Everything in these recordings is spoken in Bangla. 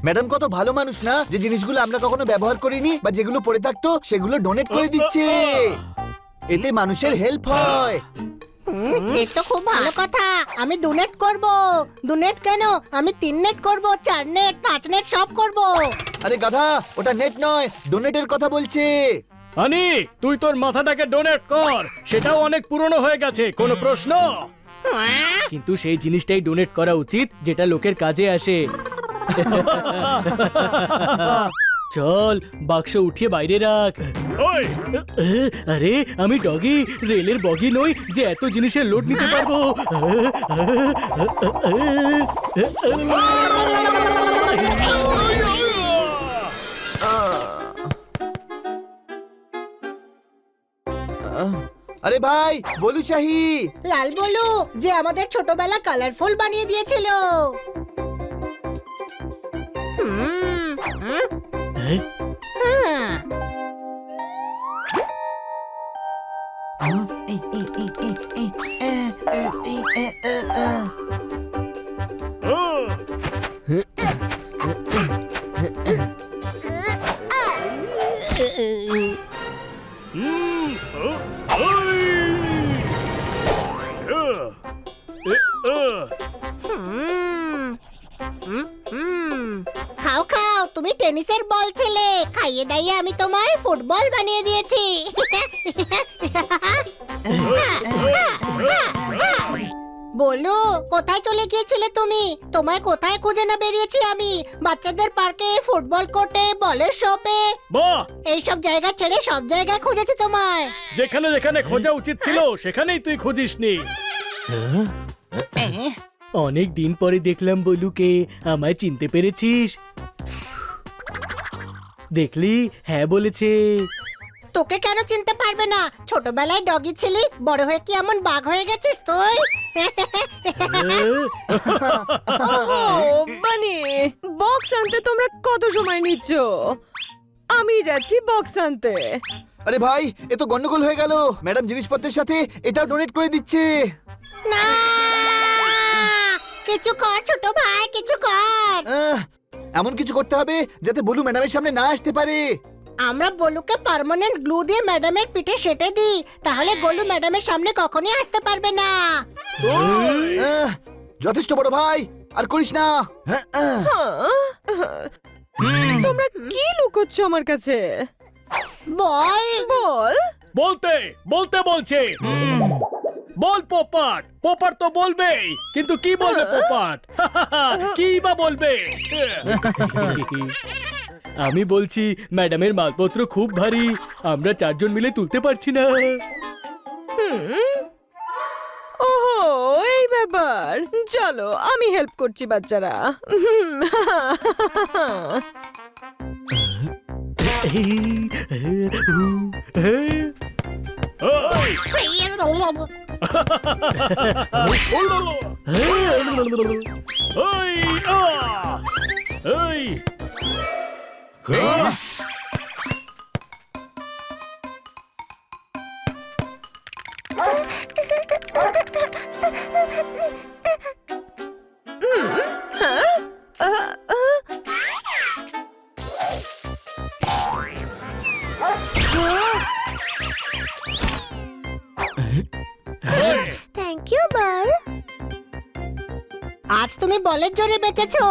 ম্যাডাম কত ভালো মানুষ না, যে জিনিসগুলো আমরা কখনো ব্যবহার করিনি বা যেগুলো পড়ে থাকতো সেগুলো ডোনেট করে দিচ্ছে। এতে মানুষের হেল্প হয়। এই তো খুব ভালো কথা। আমি ডোনেট করব। ডোনেট কেন, আমি 3 নেট করব, 4 নেট, 5 নেট সব করব। আরে গাধা, ওটা নেট নয়, ডোনেটের কথা বলছে। হানি, তুই তোর মাথাটাকে ডোনেট কর। সেটাও অনেক পুরনো হয়ে গেছে, কোনো প্রশ্ন? কিন্তু সেই জিনিসটাই ডোনেট করা উচিত যেটা লোকের কাজে আসে। চল, বাক্স উঠিয়ে বাইরে রাখ। আরে আমি ডগি, রেলের বগি নই যে এত জিনিসের লোড নিতে পারবো। আরে ভাই, বলু শাহি। লাল বলু, যে আমাদের ছোটবেলা কালারফুল বানিয়ে দিয়েছিল। খাও খাও, তুমি টেনিসের বল ছেলে। খাইয়ে দাইয়ে আমি তোমায় ফুটবল বানিয়ে দিয়েছি। বলো, কোথায় চলে গিয়েছিলে তুমি? তোমায় কোথায় খুঁজে না বেরিয়েছি আমি। বাচ্চাদের পার্কে, ফুটবল কোর্টে, বলের শপে, বাহ, এইসব জায়গা ছেড়ে সব জায়গায় খুঁজেছি তোমায়। যেখানে যেখানে খোঁজা উচিত ছিল সেখানেই তুই খুঁজিসনি। অনেক দিন পরে দেখলাম বলুকে। আমায় চিনতে পেরেছিস? দেখলি, হ্যাঁ বলেছে। তোকে কেন চিনতে পারবে না? ছোটবেলায় ডগি ছিলি, বড় হয়ে কি এমন বাঘ হয়ে গেছিস তুই? বানি, বক্স আনতে তোমরা কত সময় নিচ্ছ? আমি যাচ্ছি বক্স আনতে। আরে ভাই, এ তো গন্ডগোল হয়ে গেল। ম্যাডাম জিনিসপত্রের সাথে এটাও ডোনেট করে দিচ্ছে। না, কিছু কর ছোট ভাই, কিছু কর। এমন কিছু করতে হবে যাতে বলু ম্যাডামের সামনে না আসতে পারে। আমরা বলুকে পার্মানেন্ট গ্লু দিয়ে ম্যাডামের পিঠে সেটে দিই, তাহলে গোলু ম্যাডামের সামনে কখনোই আসতে পারবে না। যথেষ্ট বড় ভাই, আর করিস না। তোমরা কি লুকোচ্ছ আমার কাছে? বল বল। বলতে বলতে বলছে। বল পোপাট। পোপাট তো বলবেই, কিন্তু কি বলবে পোপাট? কি বা বলবে? আমি বলছি ম্যাডামের মালপত্র খুব ভারী, আমরা 4 জন মিলে তুলতে পারছি না। ওহো, এই ব্যাপার। চলো, আমি হেল্প করছি বাচ্চারা। থ্যাংক ইউ বল। আজ তুমি বলের জোরে বেঁচেছো।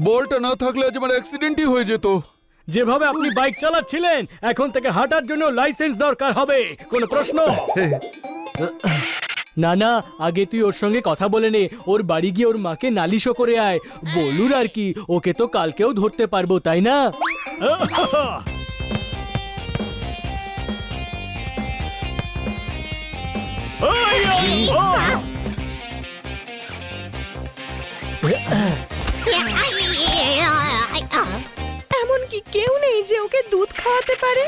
বলটা না থাকলে আজ আমার অ্যাক্সিডেন্টই হয়ে যেত। যেভাবে আপনি বাইক চালাচ্ছিলেন, এখন থেকে হাঁটার জন্য লাইসেন্স দরকার হবে। কোনো প্রশ্ন? না না, আগে তুই ওর সঙ্গে কথা বলে নে, ওর বাড়ি গিয়ে ওর মাকে নালিশও করে আয়। বলুর আর কি, ওকে তো কালকেও ধরতে পারবো, তাই না? এমন কি কেউ নেই যে ওকে দুধ খাওয়াতে পারে?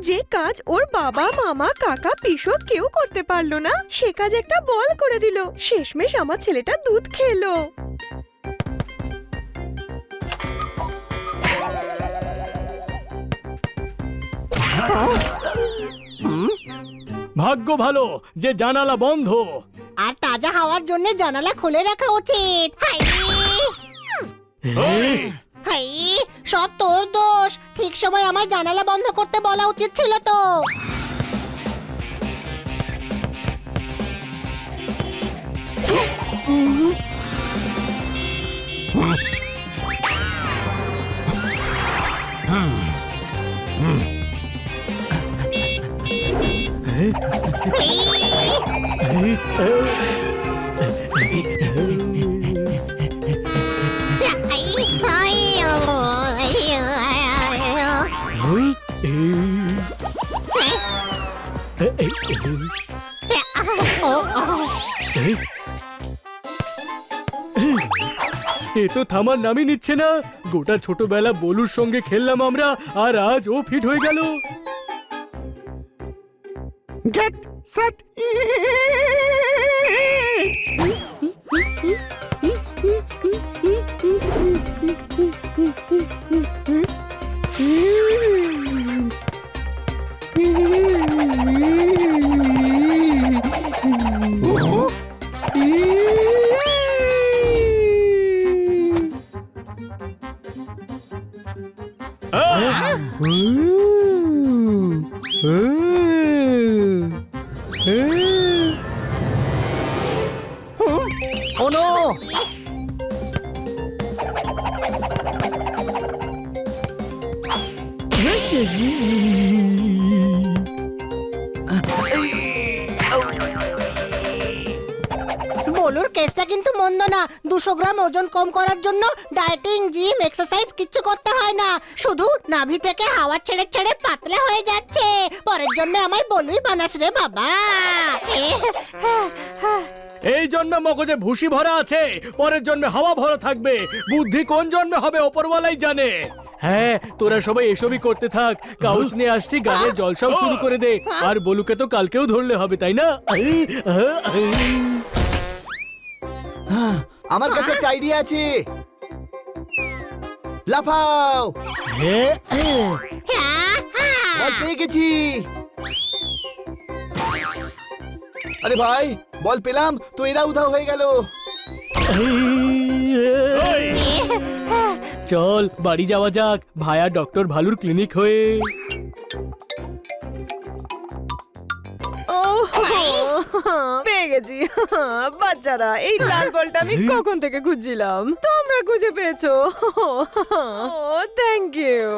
যে কাজ ওর বাবা মামা কাকা পিসো কেউ করতে পারলো না, সে কাজ একটা বল করে দিল। শেষমেশ আমার ছেলেটা দুধ খেলো। ভাগ্য ভালো যে জানালা বন্ধ। আর তাজা হাওয়ার জন্য জানালা খুলে রাখা উচিত। হাই, সব তোর দোষ। ঠিক সময় আমার জানালা বন্ধ করতে বলা উচিত ছিল তো। এ তো থামার নামই নিচ্ছে না। গোটা ছোটবেলা বলুর সঙ্গে খেললাম আমরা, আর আজ ও ফিট হয়ে গেল। Get set. Oh no! বলুর কেসটা কিন্তু মন্দ না। 200 গ্রাম ওজন কম করার জন্য ডায়েটিং, জিম, এক্সারসাইজ কিচ্ছু করতে হয় না। শুধু নাভি থেকে হাওয়া ছেড়ে ছেড়ে পাতলা হয়ে যাচ্ছে। পরের জন্য আমায় বলুই বানাস রে বাবা। এই জন্য মগজে ভুসি ভরা আছে, পরের জন্য হাওয়া ভরা থাকবে। বুদ্ধি কোন জন্মে হবে ওপরওয়ালাই জানে। হ্যাঁ, তোরা সবাই এসবই করতে থাক। কাউচ নিয়ে আসছি, গানের জলসাও শুরু করে দে। আর বলুকে তো কালকেও ধরলে হবে, তাই না? আমার কাছে একটা আইডিয়া আছে। লাফাও! বল পেয়ে গেছি। আরে ভাই, বল পেলাম তো এরা উধাও হয়ে গেল। চল বাড়ি যাওয়া যাক, ভায়া ডক্টর ভালুর ক্লিনিক হয়ে। পেয়ে গেছি। বাচ্চারা, এই লাল বলটা আমি কখন থেকে খুঁজছিলাম, তোমরা খুঁজে পেয়েছো। Thank you.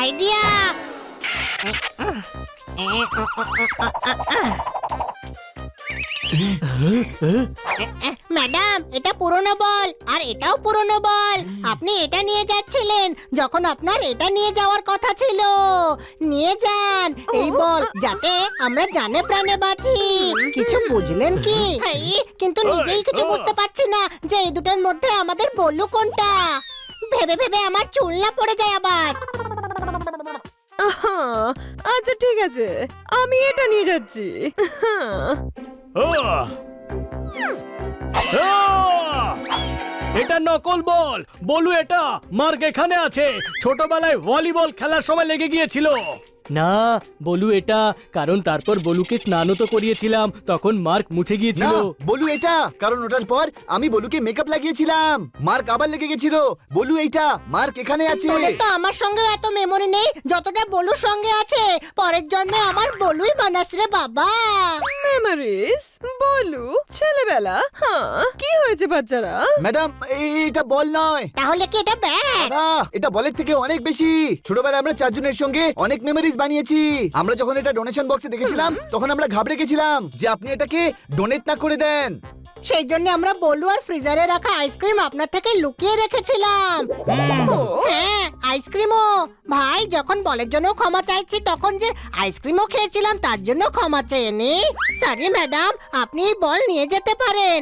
আইডিয়া! ম্যাডাম, এটা পুরনো বল আর এটাও পুরনো বল। আপনি এটা নিয়ে যাচ্ছিলেন যখন আপনার এটা নিয়ে যাওয়ার কথা ছিল। নিয়ে যান এই বল, যাতে আমরা জানে প্রাণে বাঁচি। কিছু বুঝলেন কি? কিন্তু নিজেই কিছু বুঝতে পারছি না যে এই দুটোর মধ্যে আমাদের বললু কোনটা। ভেবে ভেবে আমার চুল না পড়ে যায় আবার। আচ্ছা ঠিক আছে, আমি এটা নিয়ে যাচ্ছি। এটা নকল বল। বলু এটা মার্গ এখানে আছে। ছোটবেলায় ভলিবল খেলার সময় লেগে গিয়েছিল। না বলু এটা, কারণ তারপর বলুকে স্নানও তো করিয়েছিলাম, তখন মার্ক মুছে না গিয়েছিল। বলু এটা, কারণ ওটার পর আমি বলুকে মেকআপ লাগিয়েছিলাম, মার্ক আবার লেগে গেছিল। বলু এইটা, মার্ক এখানে আছে। তোদের তো আমার সঙ্গে এত মেমোরি নেই যতটা বলুর সঙ্গে আছে। পরের জন্মে আমার বলুই বানাস রে বাবা। মেমোরিজ বলু ছেলেবেলা। হ্যাঁ, কি হয়েছে বাচ্চারা? ম্যাডাম এটা বল নয় তাহলে কি এটা ব্যাগ? দাদা, এটা বলের থেকে অনেক বেশি। ছোটবেলায় আমরা চারজনের সঙ্গে অনেক মেমোরিজ বানিয়েছি। আমরা যখন এটা ডোনেশন বক্সে দেখেছিলাম তখন আমরা ঘাবড়ে গেছিলাম যে আপনি এটাকে ডোনেট না করে দেন। সেই জন্য আমরা বলু আর ফ্রিজারে রাখা আইসক্রিম আপনার থেকে লুকিয়ে রেখেছিলাম। হ্যাঁ, আইসক্রিমও। ভাই, যখন বলের জন্য ক্ষমা চাইছি তখন যে আইসক্রিমও খেয়েছিলাম তার জন্য ক্ষমা চেয়ে নি। সরি ম্যাডাম, আপনি এই বল নিয়ে যেতে পারেন।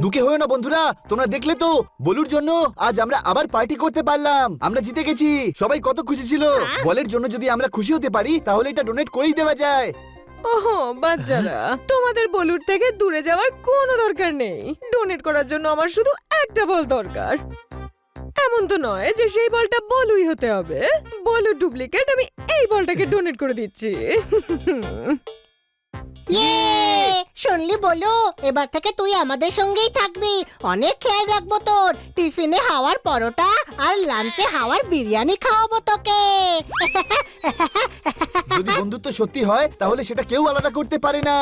দুঃখে হয়েও না বন্ধুরা, তোমরা দেখলে তো বলুর জন্য আজ আমরা আবার পার্টি করতে পারলাম। আমরা জিতে গেছি, সবাই কত খুশি ছিল। বলের জন্য যদি আমরা খুশি হতে পারি তাহলে এটা ডোনেট করেই দেওয়া যায়। ওহো বাচ্চারা, তোমাদের বলুর থেকে দূরে যাওয়ার কোনো দরকার নেই। ডোনেট করার জন্য আমার শুধু একটা বল দরকার। এমন তো নয় যে সেই বলটা বলুই হতে হবে। বলু ডুপ্লিকেট, আমি এই বলটাকে ডোনেট করে দিচ্ছি। ইয়ে, শুনলি বলু, এবার থেকে তুই আমাদের সঙ্গেই থাকবি। অনেক খেয়াল রাখবো তোর। টিফিনে হাওয়ার পরোটা আর লাঞ্চে হাওয়ার বিরিয়ানি খাওয়াবো তোকে। যদি বন্ধুত্ব সত্যি হয় তাহলে সেটা কেউ আলাদা করতে পারে না।